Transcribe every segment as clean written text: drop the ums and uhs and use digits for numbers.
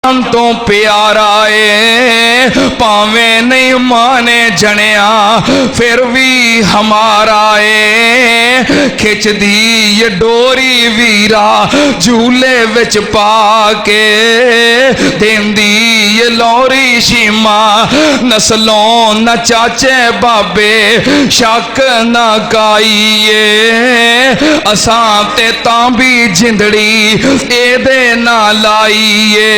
تو پیارا ہے، پاویں نہیں مانے جنیا پھر بھی ہمارا ہے، کھچ دی یہ ڈوری ویرا جھولے وچ پا کے، دین دی یہ لوری شیما نسلوں نہ چاچے بابے شک نہ کائیے، اساں تے تاں بھی جندڑی اے دے نہ لائیے،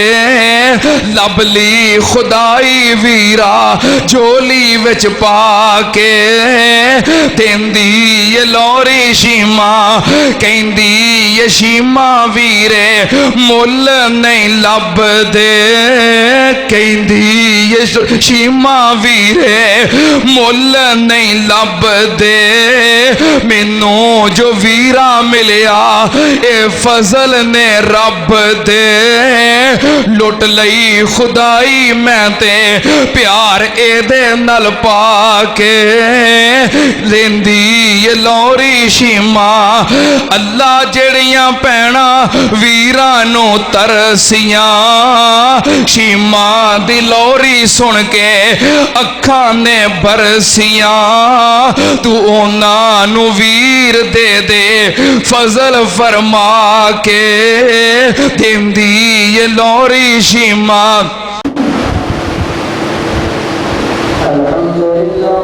لبلی خدائی ویرا جولی وچ پا کے، تیندی یہ لوری شیما کہندی یہ شیما ویرے مل نہیں لب دے، کہندی یہ شیما ویرے مل نہیں لب دے، مینوں جو ویرا ملیا اے فضل نے رب دے، لٹ لئی خدائی میں تے پیار اے دے نل پا کے، لیندی یہ لوری شیما اللہ جڑیاں پینا ویرانو ترسیاں، شیما دی لوری سن کے اکھاں نے برسیاں، تو اونا نو ویر دے دے فضل فرما کے، دیندی یہ لوری شیما۔ من يهده الله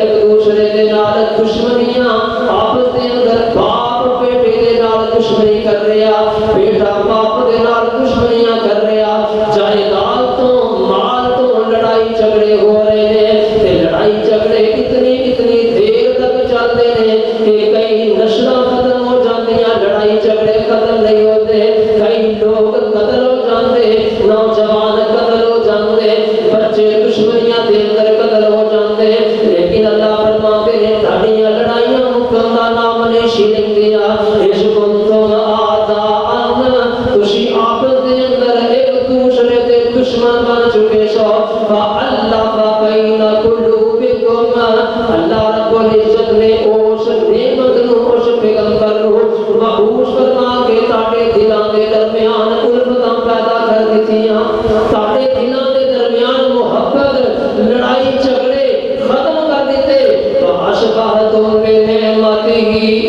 ایک دوسرے دوسرے دے نال دشمنیاں آپس دے اندر باپ بیٹے دے نال دشمنی کر رہا بیٹا باپ دے نال دشمنیاں کر رہا جائیداد تو مال تو لڑائی جھگڑے ہو رہے ہیں تے لڑائی جھگڑے اتنی دیر تک چلتے ہیں کہ کئی نسلاں ختم ہو جاندیاں لڑائی جھگڑے ختم نہیں ہوتے کئی لوگ قتل ہو جاندے نوجوان قتل ہو جاندے بچے دشمنیاں دے اندر قتل ہو جاندے لیکن اللہ فرماتے ہیں تہاڈیاں لڑائیاں مکن دا نام نہیں لیندیا اس تم آدان تسی آپس دے اندر ایک دوسرے دے دشمن بن چکے سو فاللہ بین قلوبکم اللہ رب العزت نے اس نعمت نو اس پیغمبر نو مبعوث فرما کے تاڑے دلاں دے درمیان الفتاں پیدا کر دتیاں تاڑے دلاں دے درمیان محبت لڑائی جھگڑے ختم کر دیتے فاشبہتم بنعمتہ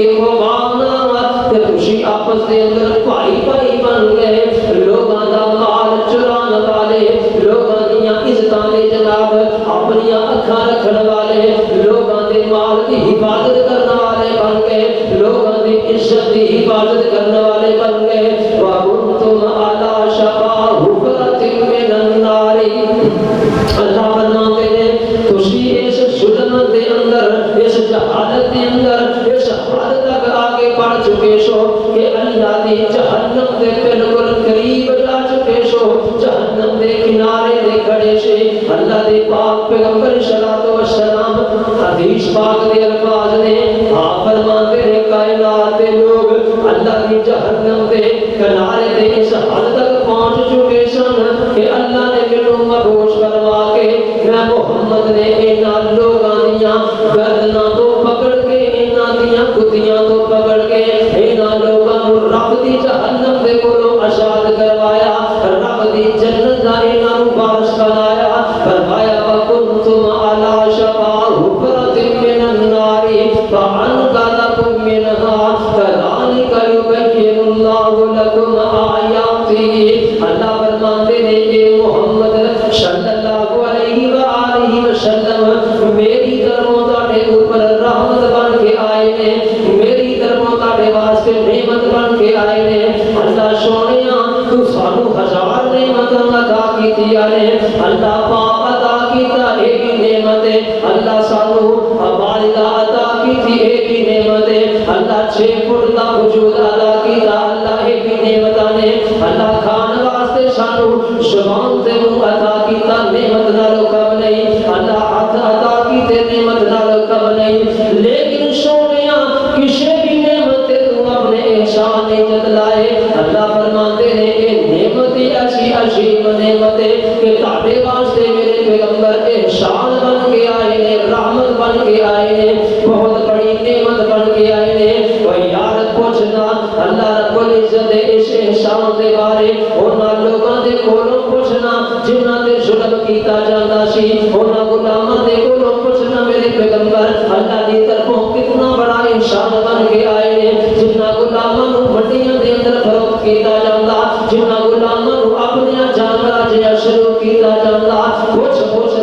اخوانا تے تسی آپس دے اندر بھائی بھائی بن گئے لوگاں دا مال چران والے لوگاں دیاں عزتاں دے جناب اپنی اکھاں رکھن والے لوگاں دے مال دی حفاظت کرن والے بن گئے لوگاں دی عزت دی حفاظت کرن والے بن گئے وَكُنْتُمْ عَلَى شَفَا حُفْرَةٍ مِّنَ النَّارِ اللہ فرماتے ہیں تسی اس ظلم دے اندر اس جہالت دے اندر اس حد تک آگے بڑھ چکے سو کہ اللہ دی جہنم دے بالکل قریب جا چکے سو جہنم دے کنارے دے کھڑے سے اللہ دے پاک پیغمبر صلوات و سلام حدیث پاک دے الفاظ نے آپ فرماتے ہیں کائنات دے لوگ اللہ دی جہنم دے کنارے دے اس حد تک پہنچ چکے سن کہ اللہ نے مینوں مبعوث فرما کے میں محمد نے انہاں لوگاں دیاں گردناں تو پکڑ کے انہاں دیاں کتیاں تو پکڑ کے انہاں لوگاں نوں رب دی جہنم دے کولوں آزاد کروایا رب دی جنت دا انہاں نوں وارث بنایا فرمایا وَكُنْتُمْ عَلَى شَفَا حُفْرَةٍ مِّنَ النَّارِ فَأَنْقَذَكُم مِّنْهَا كَذَلِكَ يُبَيِّنُ اللَّهُ لَكُمْ آيَاتِهِ اللہ فرماتے ہیں کہ محمد صلی اللہ علیہ وآلہ وسلم میری طرفوں تاڑے اوپر رحمت بن کے آئے نے میری طرفوں تاڑے واسطے نعمت بن کے آئے نے اللہ سونیاں تو سانو ہزار نعمتاں عطا کیتیاں نے اللہ پاک عطا کیتا اے بھی نعمت ہے اللہ سانو والدہ عطا کیتی اے بھی نعمت ہے اللہ 6 فٹ دا وجود عطا کیتا اللہ اے بھی نعمتاں نے اللہ کھان واسطے سانو زبان تے منہ عطا کیتا نعمت نالو کم نہیں اللہ ہاتھ عطا کیتے نعمت نالو کم نہیں لیکن سونیاں کسے بھی نعمت تے تو اپنے احسان نہیں جتلائے اللہ فرماتے ہیں اے نعمت ایسی عظیم نعمت ہے کہ تاڑے واسطے میرے پیغمبر احسان بن کے آئے نے رحمت بن کے آئے نے بہت بڑی نعمت بن کے آئے نے وہ یار پوچھنا اللہ رب العزت اس احسان دے بارے انہاں لوگاں دے کولوں پوچھنا جنہاں تے ظلم کیتا جاندا سی انہاں غلاماں دے کولوں پوچھنا میرے پیغمبر اللہ دی طرفوں کتنا بڑا احسان بن کے آئے نے جنہاں غلاماں نوں منڈیاں دے اندر فروخت کیتا جاندا جنہاں غلاماں نوں اپنے جانوراں جیا شروع کیتا جاندا کچھ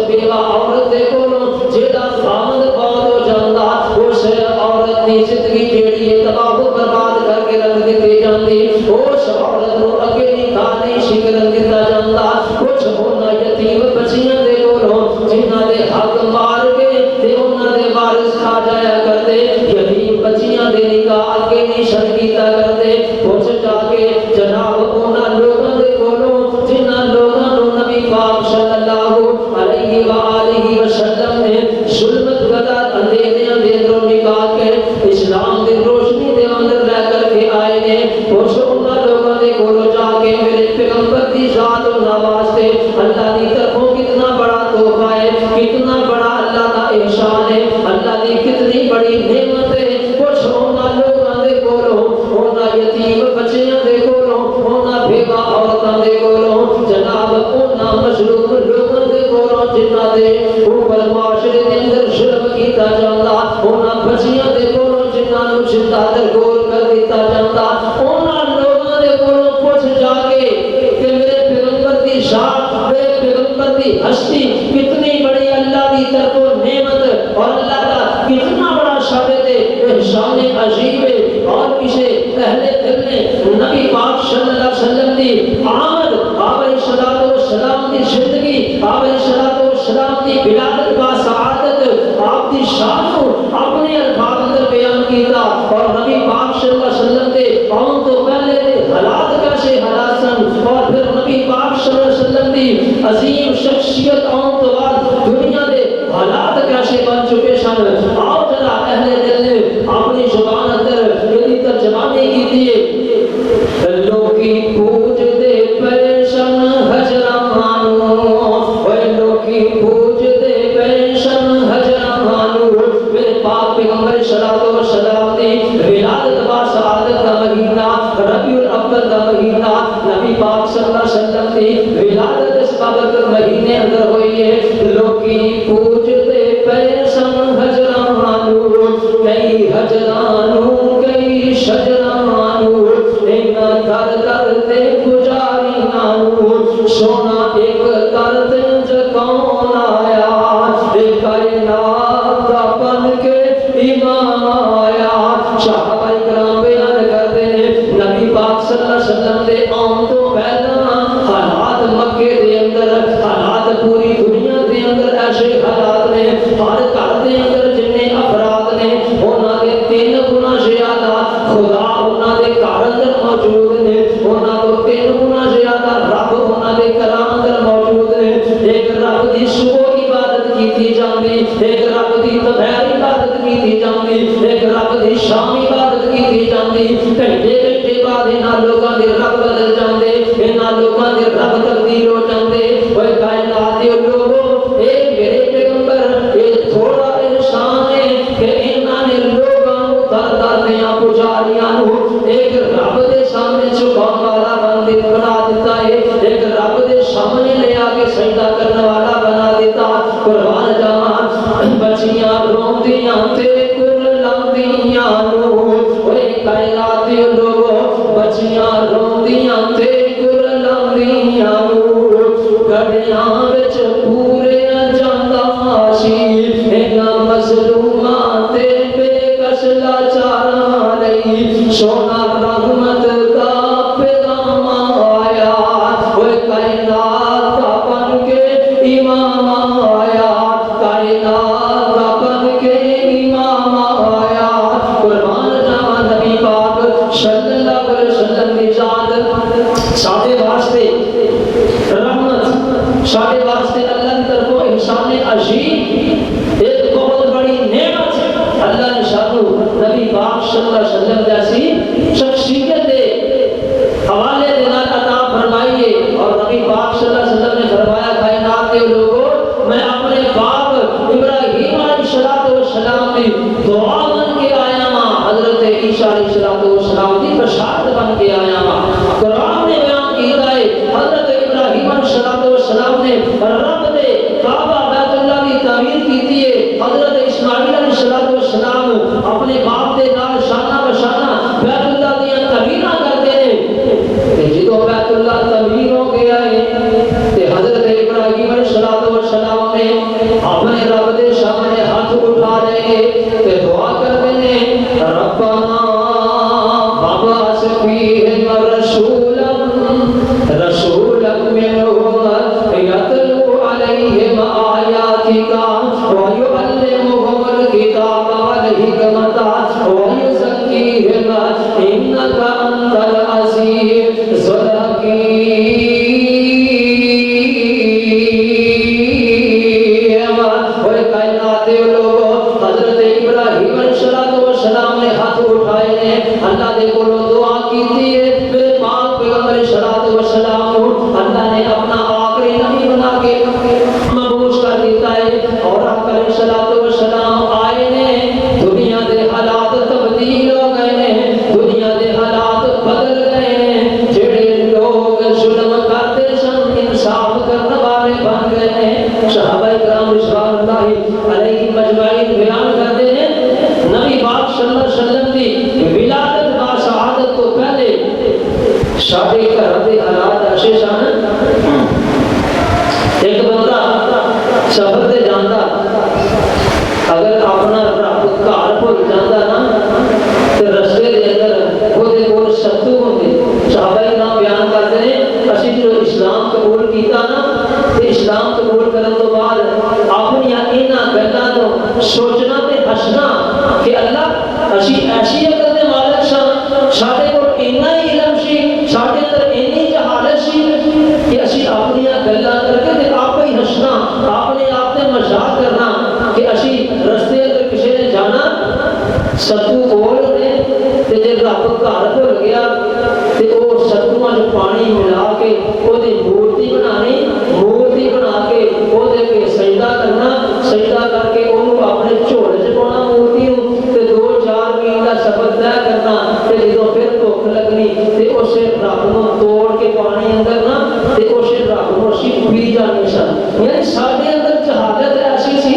بیوہ عورت دے کولوں جیڑا خاوند فوت ہو جاندا اس عورت دی زندگی جیڑی ہے تباہ و برباد کر کے رکھ دتی جاندی اس عورت نوں اگے نہیں کھا نہیں شکرن دتا جاندا کچھ ہونا یتیم بچیاں دے کولوں جنہاں دے حق مار کے تے انہاں دے وارث کھا جایا کردے یتیم بچیاں دے نکاح اگے نہیں شر کیتا کردے کچھ جا کے جناب انہاں لوگاں دے کولوں جنہاں لوگاں نوں نبی پاک صلی اللہ علیہ وآلہ وسلم نے ظلمت قطع اندھیریاں دے اندروں نکال کے اسلام دی روشنی دے اندر لے کر کے آئے نے کچھ انہاں لوگاں دے کولوں جا کے میرے پیغمبر دی ذات و نواستے اللہ دی طرفوں کتنا بڑا تحفہ ہے کتنا بڑا اللہ کا احسان ہے اللہ دی کتنی بڑی نعمت ہے کچھ انہاں لوگاں دے کولوں انہاں یتیم بچیاں دے کولوں انہاں بیوہ عورتاں دے کولوں جناب انہاں مظلوم لوگاں دے کولوں جنہاں دے اوپر معاشرے دے اندر ظلم کیتا جاندا انہاں بچیاں دے کولوں جنہاں نوں زندہ درگور کر دتا جاندا انہاں لوگاں دے کولوں پوچھ جا کے کہ میرے پیغمبر دی ذات میرے پیغمبر دی اتنا بڑا شاگرد احسان عجیب اور کسے اہل دل نے نبی پاک صلی اللہ علیہ وسلم دی آمد آپ علیہ السلام دی زندگی آپ علیہ السلام دی ولادت با سعادت آپ دی شان کو اپنے الفاظ اندر بیان کیتا اور نبی پاک صلی اللہ علیہ وسلم دے آن تو پہلے حالات کیسے حالات سن اور پھر نبی پاک صلی اللہ علیہ وسلم دی عظیم شخصیت آن تو بعد دنیا دے حالات کیسے بن چکے سن آؤ ذرا اہل دل نے اپنی زبان اندر یہ ترجمانی کی دیے لوکی پوج دے پیشن حجرانو لوکی پوج دے پیشن حجرانو میرے پاک پیغمبر صلی اللہ علیہ وسلم دی ولادت با سعادت کا مہینہ ربیع الاول کا مہینہ نبی پاک صلی اللہ علیہ وسلم دی ولادت اس بابت مہینے اندر ہوئی ہے لوکی پوج دے پیشن حجرانو کئی حجرانو کئی شجرانو اینا در در دے پجاری نانو سونا ایک در دن جکون آیا ایک کائنات کا بن کے امام آیا صحابہ اکرام بیان کرتے ہیں نبی پاک صلی اللہ علیہ وسلم دے آن تو پہلا حالات مکے دے اندر حالات پوری دنیا دے اندر ایسے حالات نے ہر گھر دے اندر جننے افراد نے انہاں دے 3 گنا زیادہ خدا انہاں دے گھر اندر موجود نے انہاں تو 3 گنا زیادہ رب انہاں دے گھر اندر موجود نے ایک رب دی صبح عبادت کیتی جاندی ایک رب دی دوپہر عبادت کیتی جاندی ایک رب دی شام عبادت کیتی جاندی گھنٹے گھنٹے بعد انہاں لوکاں دے رب بدل جاندے انہاں لوکاں دے رب تبدیل ہو جاندے اوے کائنات دے لوگو اے میرے پیغمبر اے تھوڑا احسان ہے کہ انہاں نے لوگاں نوں در در دیاں پجاریاں نوں ایک رب دے سامنے جھکاؤن والا بنا دیتا ہے ایک رب دے سامنے لے آ کے سجدہ کرنے والا بنا دیتا قربان جاواں بچیاں روندیاں تے کلاندیاں نوں اوے کائنات دے لوگو بچیاں روندیاں تے کلاندیاں نوں گڑیاں وچ پورے جاندا سی انہاں مظلوماں تے بے کس لاچاراں لئی سونا رحمت کا پیغام آیا اوے کائنات کا بن کے امام آیا کائنات کا بن کے امام آیا قربان جاواں نبی پاک صلی اللہ علیہ وسلم دی ذات ساڈے واسطے رحمت ساڈے واسطے اللہ کی طرفوں احسان عظیم ایک بہت بڑی نعمت اللہ نے سانو نبی پاک صلی اللہ علیہ وسلم جیسی شخصیت دے حوالے دے نال عطا فرمائی ہے اور نبی پاک صلی اللہ علیہ وسلم نے فرمایا کائنات کے لوگوں میں اپنے باپ ابراہیم علیہ السلام کی دعا بن کے آیا ہاں حضرت عیسیٰ علیہ السلام کی بشارت بن کے آیا ہاں قرآن نے بیان کیا ہے حضرت ابراہیم علیہ السلام نے رب دے کعبہ بیت اللہ کی تعمیر کی تھی حضرت اسماعیل علیہ السلام اپنے باپ دے نال شانہ بشانہ بیت اللہ دی تعمیر کرتے ہیں جدو بیت اللہ تعمیر ہو گیا ہے تے حضرت ابراہیم علیہ السلام نے اپنے رب دے سامنے ہاتھ اٹھا رہے تے دعا کرتے ہیں ربنا وابعث فیہم رسولا منہم یتلو علیہم آیاتک ویعلمہم الکتاب والحکمت ویزکیہم انک انت العزیز الحکیم اور کائنات دے لوگوں حضرت ابراہیم علیہ السلام نے ہاتھ اٹھائے نے اللہ دے کولوں دعا کیتی ہے میرے پاک پیغمبر صلی اللہ علیہ وسلم اللہ نے اپنا آخری نبی بنا کے مبعوث کر دیتا ہے اور آپ علیہ السلام آئے نے دنیا دے حالات تبدیل ہو گئے نے ਅਸੀਂ ਐਸੀ ਅਕਲ ਦੇ ਮਾਲਕ ਸਾਂ, ਸਾਡੇ ਕੋਲ ਇੰਨਾ ਹੀ ਇਲਮ ਸੀ, ਸਾਡੇ ਅੰਦਰ ਇੰਨੀ ਜਹਾਲਤ ਸੀ ਕਿ ਅਸੀਂ ਆਪਣੀਆਂ ਗੱਲਾਂ ਕਰਕੇ ਤੇ ਆਪੇ ਹੀ ਹੱਸਣਾ, ਆਪਣੇ ਆਪ ਤੇ ਮਜ਼ਾਕ ਕਰਨਾ ਕਿ ਅਸੀਂ ਰਸਤੇ ਅੰਦਰ ਕਿਸੇ ਨੇ ਜਾਣਾ ਸੱਤੂ ਕੋਲ ਨੇ ਤੇ ਜੇ ਰੱਬ ਘਰ ਭੁੱਲ ਗਿਆ ਤੇ ਉਹ ਸੱਤੂਆਂ 'ਚ ਪਾਣੀ ਮਿਲਾ ਕੇ ਉਹਦੀ ਮੂਰਤੀ ਬਣਾਣੀ, ਮੂਰਤੀ ਬਣਾ ਕੇ ਉਹਦੇ ਅੱਗੇ ਸਜਦਾ ਕਰਨਾ, ਸਜਦਾ ਕਰਕੇ ਉਹਨੂੰ ਆਪਣੇ ਝੋਲੇ 'ਚ ਪਾਉਣਾ ਮੂਰਤੀ ਨੂੰ ਤੇ 2-4 ਮੀਲ ਦਾ ਸਫ਼ਰ ਤੈਅ ਕਰਨਾ ਤੇ ਜਦੋਂ ਫਿਰ ਭੁੱਖ ਲੱਗਣੀ ਤੇ ਉਸੇ ਰੱਬ ਨੂੰ ਤੋੜ ਕੇ ਪਾਣੀ ਅੰਦਰ ਨਾ ਤੇ ਉਸੇ ਰੱਬ ਨੂੰ ਅਸੀਂ ਪੀ ਜਾਣੀ ਸਨ। ਯਾਨੀ ਸਾਡੇ ਅੰਦਰ ਜਹਾਲਤ ਐਸੀ ਸੀ,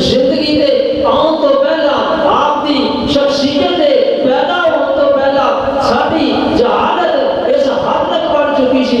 ਜ਼ਿੰਦਗੀ ਦੇ ਆਉਣ ਤੋਂ ਪਹਿਲਾਂ, ਆਪ ਦੀ ਸ਼ਖਸੀਅਤ ਦੇ ਪੈਦਾ ਹੋਣ ਤੋਂ ਪਹਿਲਾਂ ਸਾਡੀ ਜਹਾਲਤ ਇਸ ਹੱਦ ਤੱਕ ਪਹੁੰਚ ਚੁੱਕੀ ਸੀ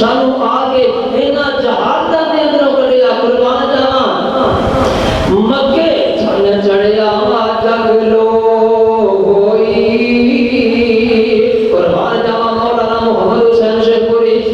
ਸਾਨੂੰ ਆ ਕੇ ਇਹਨਾਂ ਜਹਾਲਤਾਂ ਦੇ ਅੰਦਰੋਂ ਕੱਢਿਆ। ਕੁਰਬਾਨ ਜਾਵਾਂ ਮੱਕੇ ਚੰਨ ਚੜਿਆ ਜਗ ਲੋ ਹੋਈ। ਕੁਰਬਾਨ ਜਾਵਾਂ ਮੌਲਾਨਾ ਮੁਹੰਮਦ ਹੁਸੈਨ ਸ਼ੇਖਪੁਰੀ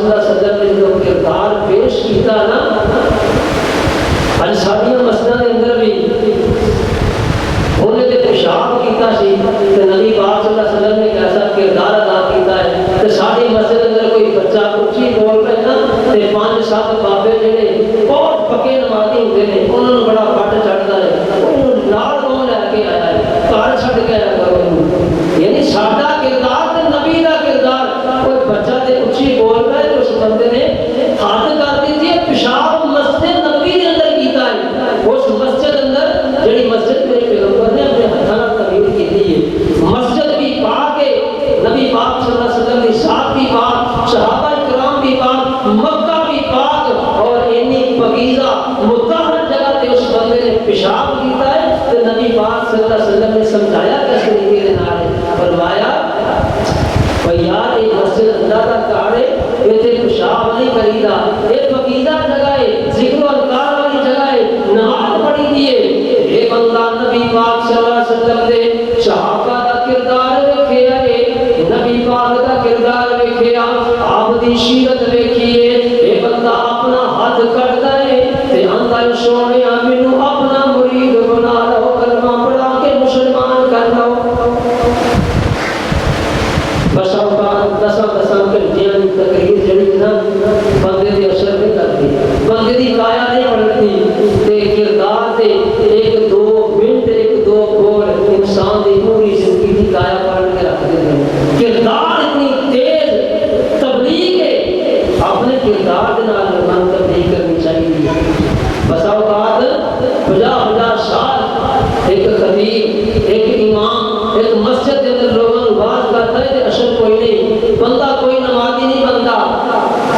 صلی اللہ علیہ وسلم نے جو کردار پیش کیتا نا اج ساڈیاں مسجداں دے اندر بھی انہیں تے پیشاب کیتا سی تے نبی پاک صلی اللہ علیہ وسلم نے کیسا کردار ادا کیتا ہے تے ساڈی مسجد اندر کوئی بچہ اچھی بول پے نا تے 5-7 بابے جڑے بہت پکے نمازی ہوندے نے انہاں نوں بڑا پٹ چڑھدا ہے انہاں نال کون لے کے آیا ہے گھر چھڈ کے آیا کرو یعنی ساڈا کردار تے نبی دا کردار کوئی بچہ تے اچھی بول پے تے اس بندے نے حد کر دی تھی پیشاب مسجد نبی دے اندر کیتا ہے اس مسجد اندر جڑی مسجد میرے پیغمبر نے اپنے ہاتھوں نال تعمیر کی ہے مسجد بھی پاک ہے نبی پاک صلی اللہ علیہ وسلم کی ساتھ بھی پاک صحابہ کرام بھی پاک مکہ بھی پاک اور اتنی پاکیزہ مطہر جگہ تے اس بندے نے پیشاب کیتا ہے تے نبی پاک صلی اللہ علیہ وسلم نے سمجھایا کس طریقے دے نال فرمایا بھئی یار یہ مسجد اللہ دا گھر ہے ایتھے پیشاب نہیں کریدا یہ پاکیزہ جگہ ہے ذکر و اذکار والی جگہ ہے نماز پڑھی دی ہے یہ بندہ نبی پاک صلی اللہ علیہ وسلم دے صحابہ دا کردار ویکھیا ہے نبی پاک دا کردار ویکھیا آپ دی سیرت ویکھیے یہ بندہ اپنا ہاتھ کٹدا ہے تے آندا ہے سونیا مینوں اپنا مرید بنا لو کلمہ پڑھا کے مسلمان کر لو بس اوقات دساں گھنٹیاں دی تقریر جڑی نا بندے دے اثر نہیں کرتی بندے دی کایا نہیں پلٹتی تے کردار تے 1-2 منٹ 1-2 بول انسان دی پوری زندگی دی کایا پلٹ کے رکھ دیتے ہیں کردار اتنی تیز تبلیغ ہے اپنے کردار دے نال لوگاں تبلیغ کرنی چاہیے بس اوقات 50 سال ایک خطیب ایک امام ایک مسجد کے اندر لوگوں کو بات کرتا ہے تے اثر کوئی نہیں بندہ کوئی نمازی نہیں بنتا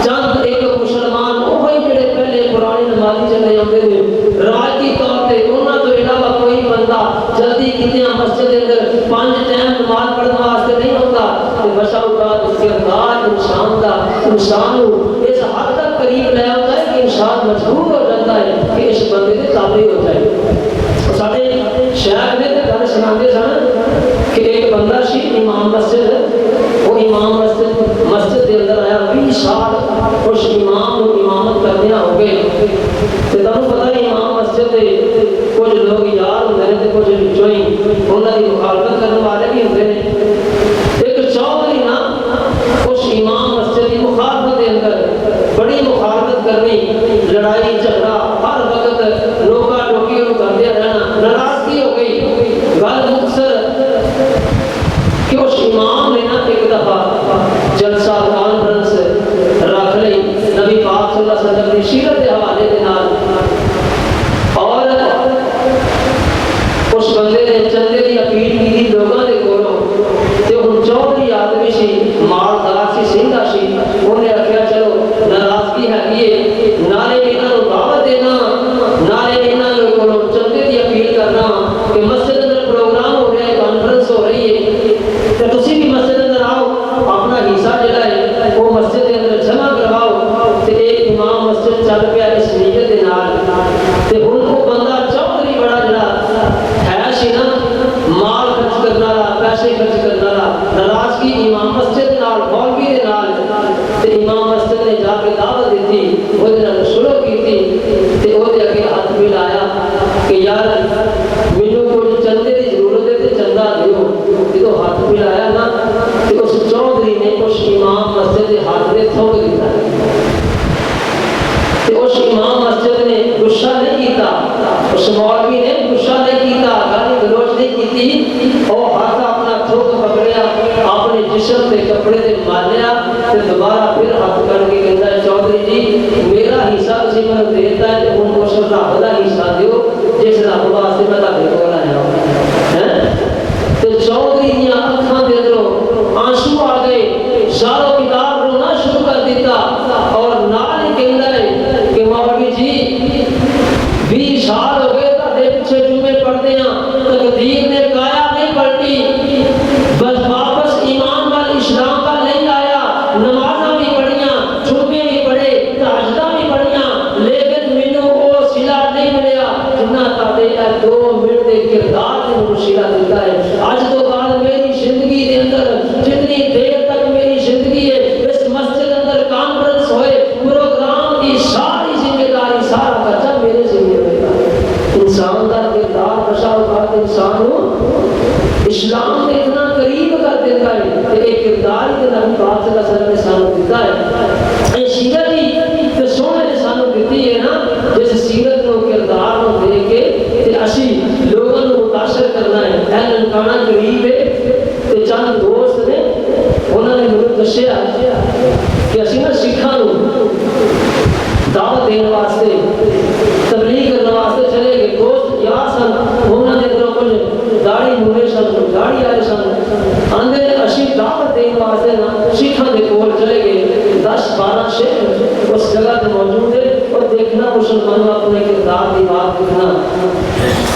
چند ایک مسلمان وہی جڑے پہلے پرانے نمازی چلے آتے ہیں روایتی طور پہ انہاں تو علاوہ کوئی بندہ جلدی کتنے مسجد کے اندر 5 ٹائم نماز پڑھنے واسطے نہیں ہوتا تے بس اوقات کردار انسان دا انسان اس حد تک قریب لے آتا ہے کہ انسان مجبور ہو جاتا ہے کہ اس بندے سے تابع ہو جائے سارے شہر میں گل سناتے سن کہ ایک بندہ سی امام مسجد وہ امام مسجد کے اندر آیا 20 سال اس امام کو امامت کرنے ہو گئے تو تمہیں پتا ہے امام مسجد کے کچھ لوگ یار ہوتے ہیں کچھ چوئی انہوں کی مخالفت کرنے والے بھی ہوتے ہیں ایک چودھری نا اس امام مسجد کی مخالفت کے اندر بڑی مخالفت کرنی لڑائی جھگڑا ہر وقت روکا ٹوکی کرتے رہنا ناراضگی ہو گئی گل مختصر کہ اس امام نے نا ایک دفعہ جلسہ کانفرنس رکھ لی نبی پاک صلی اللہ علیہ وسلم کی سیرت کے حوالے کے نال اور اس بندے نے چندے کی اپیل کی لوگوں کے کولوں تے ہن چودھری آدمی سی مالدار سی سنگھا سی انہیں آخیا چلو ناراضگی ہے نالے انہاں نوں دعوت دینا نالے انہاں دے کولوں چندے کی اپیل کرنا کہ مسجد اندر پروگرام ہو رہا ہے کانفرنس ہو رہی ہے تے تسی بھی مسجد اندر آؤ اپنا حصہ جڑا ہے وہ مسجد کے اندر جمع کرواؤ تے ایک امام مسجد چل پیا اس نیت دے نال تے ہن وہ بندہ چودھری بڑا جڑا ہے سی نا مال خرچ کرنے والا پیسے خرچ کرنے والا ناراضگی امام مسجد دے نال مولوی دے نال تے امام مسجد نے جا کے دعوت دیتی وہ دے نال شروع کیتی تے او دے اگے ہاتھ ملایا کہ یار مینوں کوئی چندے دی ضرورت ہے تے چندہ دیو جدوں ہاتھ ملایا نا تے اس چودھری نے اس امام مسجد دے ہاتھ دے تھوک دیتا تے اس امام مسجد نے غصہ نہیں کیتا اس مولوی نے غصہ نہیں کیتا گالی گلوچ نہیں کیتی اور ہاتھ اپنا تھوک پکڑیا اپنے جسم تے کپڑے تے مالیا تے دوبارہ پھر ہاتھ کر کے کہندا ہے چودھری جی میرا حصہ تسی مینوں دیتا ہے تے ہن اس رب دا حصہ دیو جس رب واسطے میں تہاڈے کول آیا ہوں تے چودھری دیاں اکھاں دے اندروں آنسو آ گئے سارا کتاب رونا شروع کر دیتا اور نال ہی کہندا ہے کہ مولوی جی 20 سال ہو گئے تہاڈے پیچھے جمعے پڑھدے ہاں تقدیر نے کایا نہیں پلٹی بس واپس ایمان وال اسلام کا نہیں آیا نمازاں بھی پڑھیاں جمعے بھی پڑھے تہجداں بھی پڑھیاں لیکن مینوں او صلہ نہیں ملیا جنہ تہاڈے 2 منٹ دے کردار نے مینوں صلہ دتا ہے اج تو بعد میری زندگی دے اندر جتنی دیر تک میری زندگی ہے اس مسجد اندر کانفرنس سن انہوں نے اندروں کچھ داڑھی مولے سن داڑھی والے سن آندے اسی دعوت دین واسطے نا سکھاں دے کول چلے گئے 10-12 شیخ اس جگہ تے موجود ہے اور دیکھنا مسلمان اپنے کردار دی بات دیکھنا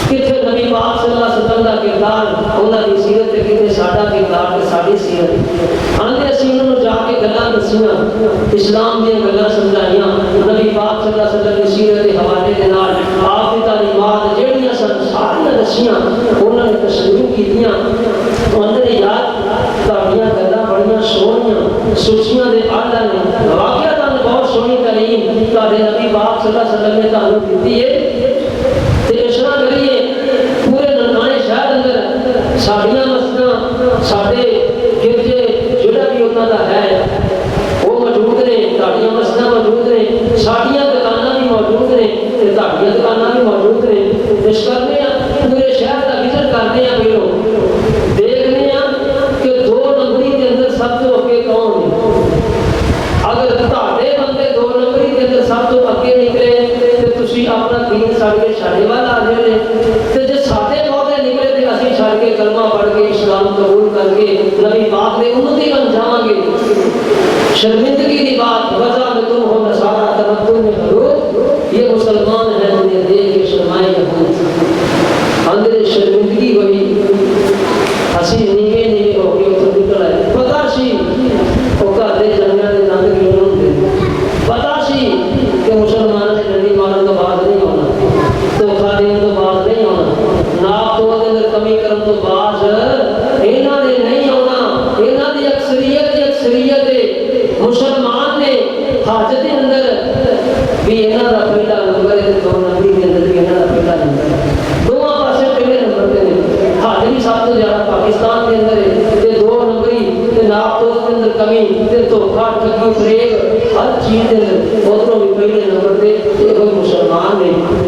کتنے نبی پاک صلی اللہ علیہ وسلم دا کردار انہاں دی سیرت تے کتنے ساڈا کردار تے ساڈی سیرت آندے اسی انہاں نوں جا کے گلاں دسیاں اسلام دی گلاں سمجھائیاں نبی پاک صلی اللہ علیہ وسلم دی سیرت دے حوالے دے نال آپ دی تعلیمات جڑیاں سن ساریاں دسیاں انہاں نے تشریح کیتیاں اندر یاد تاڑیاں گلاں بڑیاں سونیاں سوچیاں دے آلہ نے واقعہ تاں بہت سونی تعلیم تاڑے نبی پاک صلی اللہ علیہ وسلم نے تانوں دتی ہے تے اشارہ کریے پورے ننکانے شہر اندر ساڑیاں مسجداں ساڈے گرجے جڑا بھی انہاں دا ہے وہ موجود نے تاڑیاں مسجداں موجود نے ساڑیاں دکاناں بھی موجود نے تے تاڑیاں دکاناں بھی موجود نے اس کرنے پورے شہر دا وزٹ کرتے ہیں پہلو دیکھنے ہیں کہ 2 نمبری کے اندر سب تو اگے کون ہے اگر تاڑے بندے 2 نمبری کے اندر سب تو اگے نکلے تے تسی اپنا دین چھڑ کے ساڈے ول آ جائے تے جے ساڈے بہتے نکلے تے اسی چھڑ کے کلمہ پڑھ کے اسلام قبول کر کے نبی پاک دے امتی بن جاواں گے شرمندگی کی بات وجہ میں تم ہو نصارہ تمدن میں حروف یہ مسلمان ہیں انہیں دیکھ کے شرمائے یہود اندر شرمندگی ہوئی ہسی نیوے نیوے ہو کے اتر نکل آئے پتا سی اوکا دے جنگا دے نند کی انہوں دے پتا سی کہ مسلمان نے نبی مانن تو باز نہیں ہونا تو خادم تو باز نہیں ہونا ناپ تو اندر کمی کرم تو باز انہاں نے نہیں ہونا انہاں دی اکثریت مسلمان نے حاجت اندر بھی انہاں دا پہلا نمبر ہے 2 نمبر کے اندر بھی انہاں دا پہلا نمبر ہے دونوں پاسے پہلے نمبر تے نے حاضری سب تو زیادہ پاکستان کے اندر ہے تے 2 نمبری تے ناپ تو کے اندر کمی تے دھوکا ٹھگی فریب ہر چیز دے اندر ادھروں بھی پہلے نمبر تے کوئی مسلمان نہیں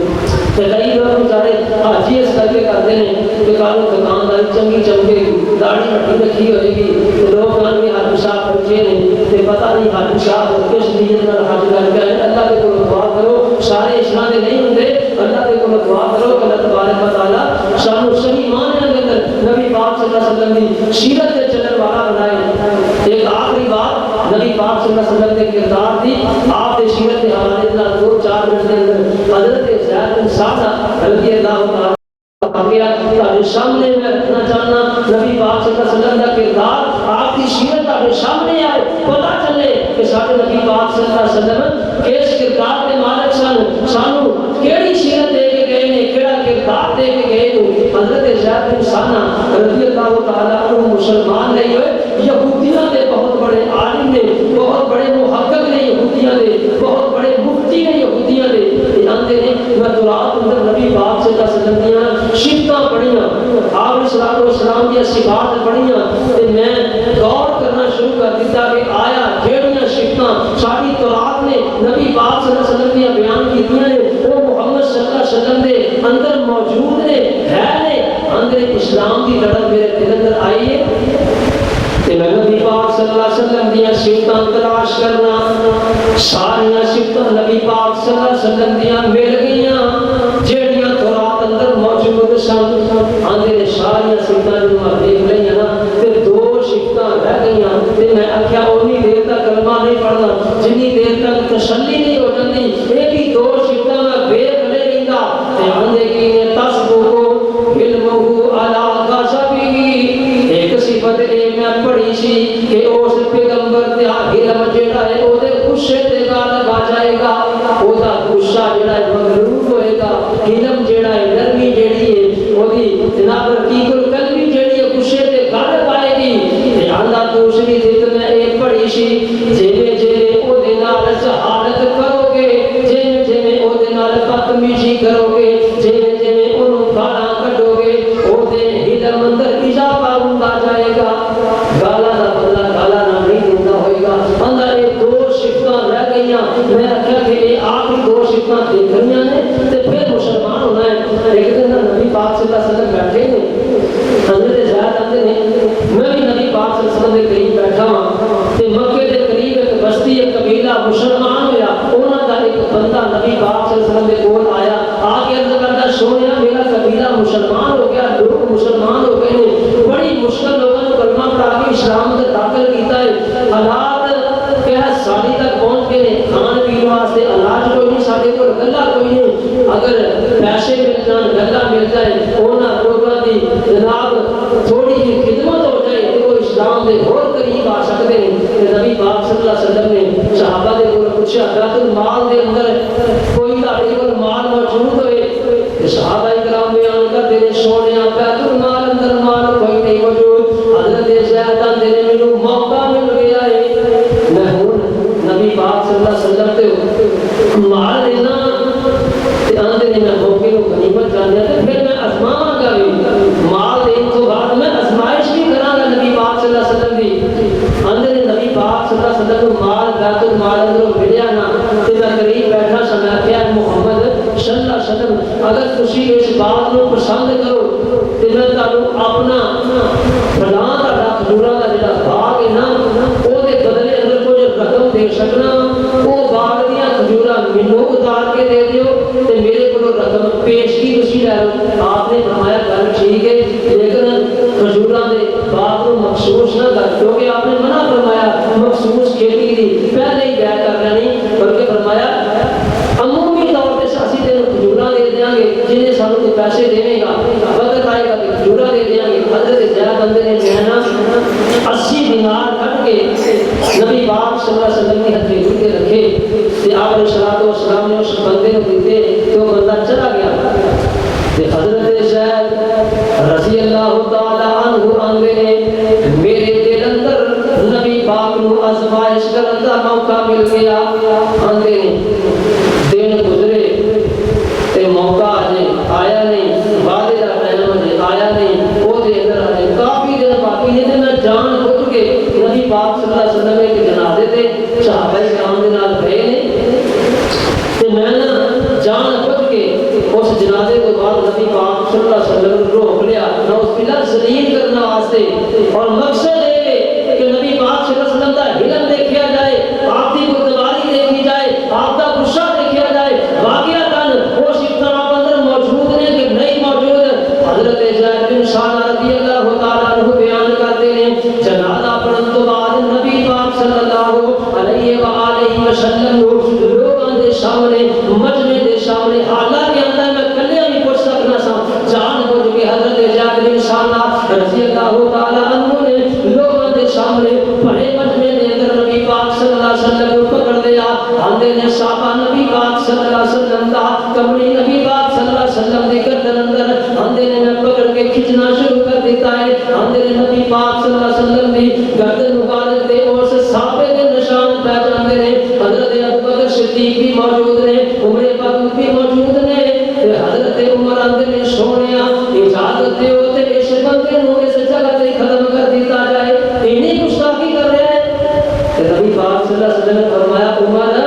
تے کئی لوگ بیچارے حاجی اس کر کے کرتے ہیں کہ کالو دکانداری چنگی چمکے داڑھی مٹی رکھی ہوئے گی تے لوگ کہاں بھی حاجی صاحب بچے نے تے پتہ نہیں حاجی صاحب کس نیت نال حج کر کے اللہ کے کول دعا کرو سارے اسلام دے نہیں ہوندے اللہ کے کول دعا کرو کہ اللہ تبارک و تعالی سانو صحیح معنی دے اندر نبی پاک صلی اللہ علیہ وسلم دی سیرت تے چلن والا بنائے ایک آخری بات نبی پاک صلی اللہ علیہ وسلم دے کردار دی آپ دے سیرت کے حوالے نال 2-4 منٹ دے اندر حضرت زید بن ثابت رضی اللہ تعالی تاکہ سامنے میں رکھنا چاہنا نبی پاک صلی اللہ علیہ وسلم کا کردار آپ کی سیرت تاکہ سامنے آئے پتہ چلے کہ سارے نبی پاک صلی اللہ علیہ وسلم کس کردار کے مالک سن سانو کیڑی سیرت دے کے گئے نے کیڑا کردار دے کے گئے نے حضرت زید بن ثابت رضی اللہ تعالی عنہ مسلمان نہیں ہوئے یہودیاں دے بہت بڑے عالم نے بہت بڑے محقق نے یہودیاں دے بہت بڑے مفتی نے یہودیاں دے جانتے ہیں میں تورات اندر نبی پاک صلی اللہ علیہ وسلم دیاں شفتاں پڑھیاں آپ علیہ السلام دی صفات پڑھیاں تے میں غور کرنا شروع کر دیتا کہ آیا جیڑیاں شفتاں ساری تورات نے نبی پاک صلی اللہ علیہ وسلم دی بیان کیتیاں نے وہ محمد صلی اللہ علیہ وسلم دے اندر موجود نے ہے نے اندر اسلام دی لڑک میرے دل اندر آئی ہے تے میں نبی پاک صلی اللہ علیہ وسلم دیاں صفتاں تلاش کرنا ساریاں صفتاں نبی پاک صلی اللہ علیہ وسلم دیاں مل گئیاں جیڑیاں تورات اندر موجود سن اندر ساریاں صفتاں جو دیکھ لئیاں نا تے 2 صفتاں رہ گئیاں تے میں آکھیا اونی دیر تک کلمہ نہیں پڑھنا جنی دیر تک تسلی نہیں ہو جاندی یہ بھی 2 صفتاں میں ویکھ لے لیندا تے اندے کی نے تصبو علمہ علی غضبہ ایک صفت اے میں پڑھی سی کہ اس پیغمبر تے علم جڑا ہے او دے غصے تے غالب آ جائے گا او دا غصہ جڑا ہے مغلوب ہوئے گا علم جڑا ہے نرمی جڑی ہے او دی جناب رقیق القلبی جڑی ہے غصے تے غالب آئے گی تے اللہ دوسری ذکر میں اے پڑھی سی جویں جویں او دے نال جہالت کرو گے جویں جویں او دے نال بدتمیزی کرو گے جویں جویں اونوں گالاں کڈو گے او دے علم اندر اضافہ ہوندا جائے گا گالا دا بدلہ گالا نہ نہیں دینا ہوئے گا اندر یہ 2 صفتاں رہ گئیاں میں آخیا کہ یہ آخری 2 صفتاں دیکھنیاں نے تے پھر مسلمان ہونا ہے ایک دن نبی پاک صلی اللہ علیہ وسلم بیٹھے نے حضرت زید آتے نے میں بھی نبی پاک صلی اللہ علیہ وسلم کے قریب بیٹھا ہوں تے مکے کے قریب ایک بستی ایک قبیلہ مسلمان ہویا انہاں دا ایک بندہ نبی پاک صلی اللہ علیہ وسلم کے کول آیا آ کے عرض کردا سونیا میرا قبیلہ اگر پیسے مل جان گلا مل جائے انہاں لوگاں دی جناب تھوڑی جی خدمت ہو جائے تو وہ اسلام دے اور قریب آ سکتے ہیں. نبی پاک صلی اللہ علیہ وسلم نے صحابہ دے کول پوچھا بیت المال دے اندر کوئی تہاڈے کول مال موجود ہوئے؟ صحابہ کرام بیان کرتے ہیں سونیا بیت المال اندر مال کوئی نہیں موجود. حضرت زید آندے نے مینوں موقع مل گیا ہے میں ہن نبی پاک صلی اللہ علیہ وسلم تے مال لینا تے آندے نے میں موقع نوں غنیمت جانیا تے پھر میں آزماواں گا بھی مال دین تو بعد میں آزمائش بھی کراں گا نبی پاک صلی اللہ علیہ وسلم دی. آندے نے نبی پاک صلی اللہ علیہ وسلم نوں مال بیت المال اندروں ملیا نا تے میں قریب بیٹھا سا میں کہیا محمد صلی اللہ علیہ وسلم اگر تسی اس بات نوں پسند کرو تے میں تانوں اپنا فلاں تہاڈا کھجوراں دا جڑا باغ ہے نا او دے بدلے اندر کچھ رقم دے سکنا او باغ دیاں کھجوراں مینوں اتار کے دے دیو تے میرے کولوں رقم پیشگی تسی لے لو. آپ نے فرمایا گل ٹھیک ہے لیکن کھجوراں دے باغ نوں مخصوص نہ کر کیونکہ آپ نے منع فرمایا مخصوص کھیتی دی پہلے ہی طے کر لینی بلکہ فرمایا عمومی طور پہ اسی تینوں کھجوراں دے دیاں گے جنہیں سانوں تو پیسے دیویں گا وقت آئے گا کہ کھجوراں دے دیاں گے. حضرت زید بندے نے کہنا 80 دینار کٹ کے نبی پاک صلی اللہ علیہ وسلم کی ہتھیلی تے رکھے تے آپ علیہ الصلوۃ والسلام نے اس بندے کو دیتے تو بندہ چلا گیا. تے حضرت زید رضی اللہ تعالی عنہ آندے نے میرے دل اندر نبی پاک نو آزمائش کرن دا موقع مل گیا. آندے نے دن گزرے تے موقع اجے آیا نہیں وعدے دا ٹائم اجے آیا نہیں او دے اندر اجے کافی دن باقی نے تے میں جان بوجھ کے نبی پاک صلی اللہ علیہ وسلم کے جنازے تے صحابہ کرام دے نال گئے نے تے میں نا جان بوجھ کے اس جنازے تو بعد نبی پاک صلی اللہ علیہ وسلم کو روک لیا نعوذ باللہ ذلیل کرنا واسطے اور مقصد ہے کہ نبی پاک صلی اللہ علیہ وسلم دا علم دیکھا جائے آپ کی بردباری دیکھی جائے آپ کا غصہ دیکھا جائے واقعتاً وہ اختلاف اندر موجود نے کہ نہیں موجود. حضرت زید بن ثابت رضی اللہ تعالیٰ عنہ بیان کرتے ہیں جنازہ پڑھن تو بعد نبی پاک صلی اللہ علیہ وآلہ وسلم لوگوں دے سامنے مجمع دے سامنے حالانکہ اندر میں کلے بھی پوچھ سکنا سا جان بوجھ کے حضرت زید بن ثابت رضی اللہ تعالیٰ عنہ نے لوگوں دے سامنے بڑے مجمع دے اندر نبی پاک صلی اللہ علیہ وسلم کو پکڑ لیا. آندے نے صحابہ نبی پاک صلی اللہ علیہ وسلم دا کملی نبی پاک صلی اللہ علیہ وسلم دی گردن اندر آندے نے میں پکڑ کے کھچنا شروع کر دیتا ہے. آندے نے نبی پاک صلی اللہ علیہ وسلم دی گردن مبارک تے اس سانپے دے نشان پہ جاندے نے. حضرت ابوبکر صدیق بھی موجود نے عمر فاروق بھی موجود نے تے حضرت عمر آندے نے سونیا اجازت دیو تے اس بندے نوں اس جگہ تے ختم کر دیتا جائے اینی گستاخی کر رہا ہے. تے نبی پاک صلی اللہ علیہ وسلم نے فرمایا عمر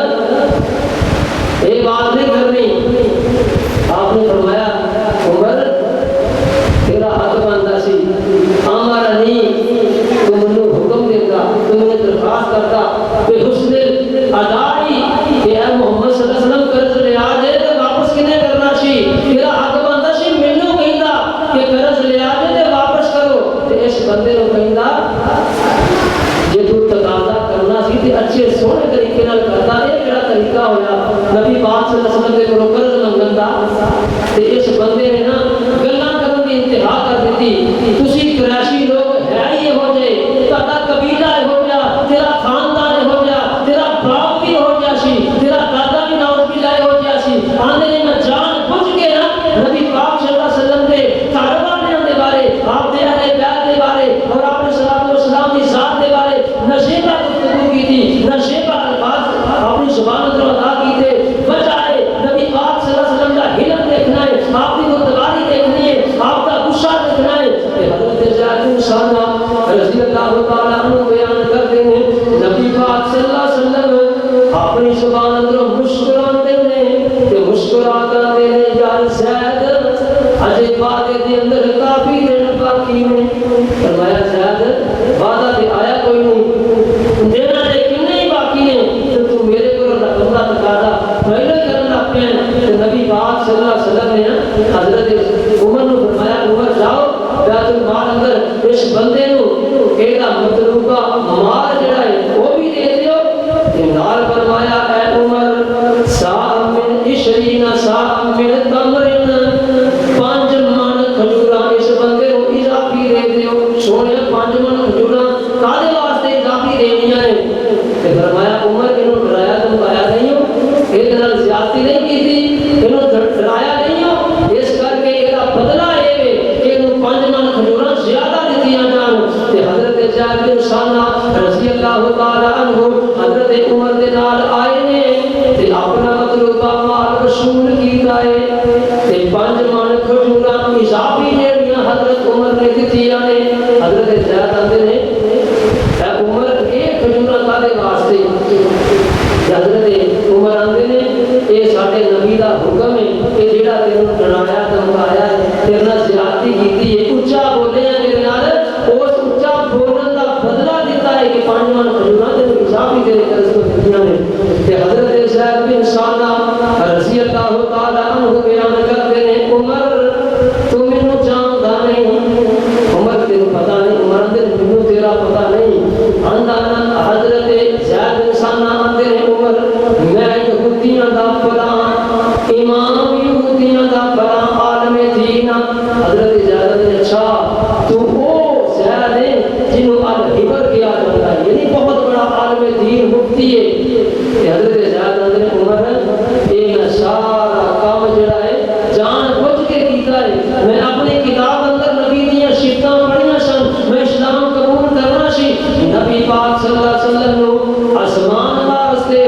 یہ بات نہیں کرنی. آپ نے فرمایا عمر تیرا حق بنتا سی ہمارا نہیں تو منو حکم دیتا تو میں درخواست کرتا کہ حسن ادائی کہ اے محمد صلی اللہ علیہ وسلم قرض لیا دے تو واپس کنے کرنا سی تیرا حق بنتا سی مینوں کہندا کہ قرض لیا دے تے واپس کرو تے اس بندے نوں کہندا جے تو تقاضا کرنا سی تے اچھے سونے طریقے نال کردا اے کیڑا طریقہ ہویا نبی پاک صلی اللہ علیہ وسلم دے کولوں قرض منگن دا تے اس بندے نے نا گلاں کرن دی انتہا کر دتی. تسی قریشی لوگ ہے ہی ہو جائے تہاڈا قبیلہ ہو گیا تیرا خاندان ہو گیا تیرا باپ بھی ہو گیا سی تیرا دادا بھی نعوذ باللہ ہو گیا سی. آندے نے میں جان بوجھ کے نا نبی پاک صلی اللہ علیہ وسلم دے کاروانیاں دے بارے آپ دے اہل بیت دے بارے اور آپ نے صلوات و سلام دی ذات دے بارے نشیبہ گفتگو کی تھی نشیبہ الفاظ اپنی زبان اندر ادا کی تھے بجائے نبی پاک صلی اللہ علیہ وسلم کا علم دیکھنا ہے آپ کی بردباری دیکھنی ہے آپ کا غصہ دیکھنا ہے. حضرت زید بن ثابت رضی اللہ تعالیٰ عنہ بیان کرتے ہیں نبی پاک صلی اللہ علیہ وسلم اپنی زبان اندر مسکراتے ہیں کہ مسکراتے ہیں یار زید اجے وعدے دے اندر کافی دن باقی ہیں. فرمایا زید وعدہ تے آیا کوئی نہیں دینا دے کنے ہی باقی ہیں تو تو میرے کو رقم دا تقاضا پہلے کرنا پیا. نبی پاک صلی اللہ علیہ وسلم نے حضرت عمر نو فرمایا عمر جاؤ بیت المال اندر اس بندے نو ایڈا مطلوبہ مال جڑا ہے وہ بھی دے دیو. نال فرمایا اے عمر سا من 20 سا من نال زیادتی نہیں کی تھی انہوں ڈرایا نہیں ہو اس کر کے یہ بدلہ ہے کہ انہوں 5 من کھجوراں زیادہ دیتیاں جان تے حضرت زید بن ثانہ رضی اللہ تعالی عنہ حضرت عمر دے نال آئے نے تے اپنا مطلوبہ مال وصول کیتا ہے تے 5 من کھجوراں اضافی جیڑیاں حضرت عمر نے دیتیاں نے حضرت زید آندے نے اے عمر یہ کھجوراں کادے واسطے حضرت عمر آندے نے یہ ساڈے نبی دا حکم ہے کہ جیڑا تینوں ڈرایا دھمکایا ہے تیرے نال زیادتی کیتی ہے اونچا بولے ہیں میرے نال اس اونچا بولن دا بدلہ دیتا ہے کہ 5 من کھجوراں تینوں اضافی تیرے قرض کو دیتیاں نے تے حضرت زید بن ثانہ رضی اللہ تعالی عنہ بیان کرتے ہیں عمر تو مینوں جاندا نہیں عمر تینوں پتہ نہیں عمر دے مینوں تیرا پتہ نہیں آندا حضرت زید بن ثانہ آندے نے عمر میں یہودیاں دا فلاں امام یہودیاں دا فلاں عالم دین حضرت زید نے اچھا تو وہ زید ہے جنہوں الحبر کیا جاتا ہے یعنی بہت بڑا عالم دین مفتی ہے کہ حضرت زید آندے نے عمر یہ سارا کام جڑا ہے جان بوجھ کے کیتا ہے میں اپنی کتاب اندر نبی دیاں شفتاں پڑھیاں سن میں اسلام قبول کرنا سی نبی پاک صلی اللہ علیہ وسلم نو آسمان واسطے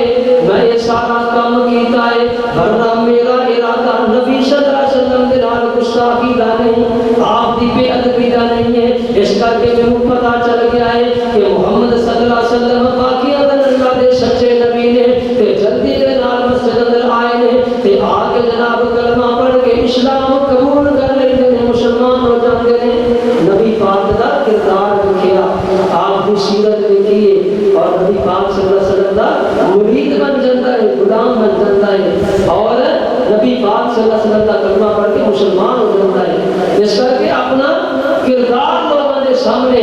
میں یہ سارا کام کیتا ہے ورنہ میرا ارادہ نبی صلی اللہ علیہ وسلم دے نال گستاخی دا نہیں آپ دی بے ادبی دا نہیں ہے اس کر کے مینوں پتہ چل گیا ہے کہ محمد صلی اللہ علیہ وسلم باقی اللہ دے سچے نبی نے تے جلدی دے نال مسجد اندر آئے نے تے آ کے جناب کلمہ پڑھ کے اسلام قبول کر لیندے نے مسلمان ہو جاندے نے نبی پاک دا کردار دیکھیا آپ کی سیرت دیکھیے اور نبی پاک صلی اللہ علیہ وسلم دا مرید بن جاتا ہے غلام بن جاتا ہے اور نبی پاک صلی اللہ علیہ وسلم دا کلمہ پڑھ کے مسلمان ہو جاتا ہے اس کر کے اپنا کردار لوگوں کے سامنے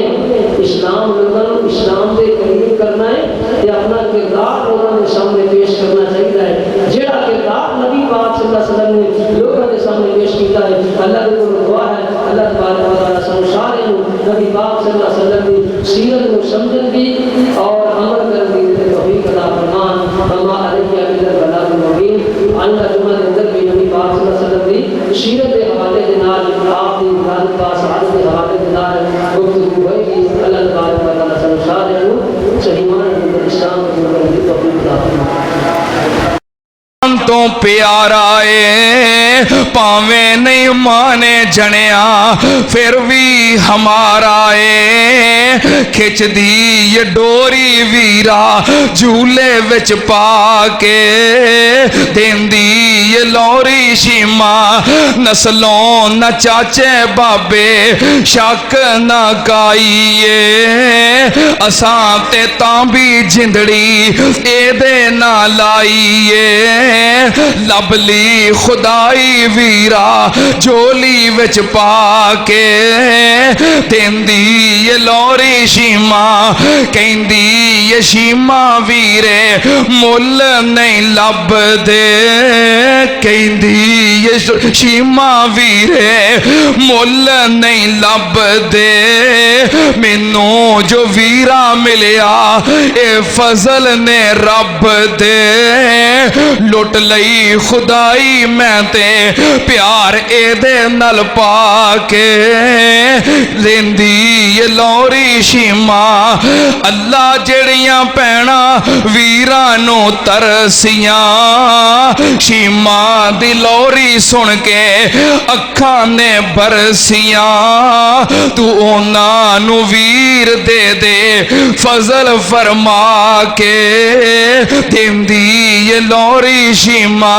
اسلام لوگوں اسلام دے قریب کرنا ہے یا اپنا کردار لوگوں کے سامنے پیش کرنا چاہیے ہے جڑا کردار نبی پاک صلی اللہ علیہ وسلم نے لوگوں کے سامنے پیش کیتا ہے اللہ کے کو دعا ہے اللہ تبارک و تعالی سب سارے نبی پاک صلی اللہ علیہ وسلم کی سیرت کو سمجھن دی اور عمل کرنے کی توفیق عطا فرمان وما علیہ الا البلاغ المبین اللہ جمعہ کے اندر بھی نبی پاک صلی اللہ علیہ وسلم کی سیرت کے حوالے کے نال آپ کی ذات کا سعادت کے حوالے کے نال گفتگو ہوئی گی اللہ تبارک و تعالی سب سارے صحیح معنی میں اسلام کی توفیق عطا فرمان تو پیارا ہے پاویں نہیں مانے جنیا پھر بھی ہمارا ہے کھچ دی یہ ڈوری ویرا جھولے وچ پا کے دیندی یہ لوری شیما نسلوں نہ چاچے بابے شک نہ کائیے اساں تے تاں بھی جندڑی اے دے نہ لائیے لبلی خدائی ویرا جولی وچ پا کے دیندی یہ لوری شیما کہندی یہ شیما ویرے مل نہیں لب دے کہندی یہ شیما ویرے مل نہیں لب دے مینوں جو ویرا ملیا اے فضل نے رب دے لٹ لئی خدائی میں تے پیار اے دے نل پا کے لیندی یہ لوری شیما اللہ جڑیاں پینا ویرانو ترسیاں شیما دی لوری سن کے اکھاں نے برسیاں تو اونا نو ویر دے دے فضل فرما کے دیندی یہ لوری شیما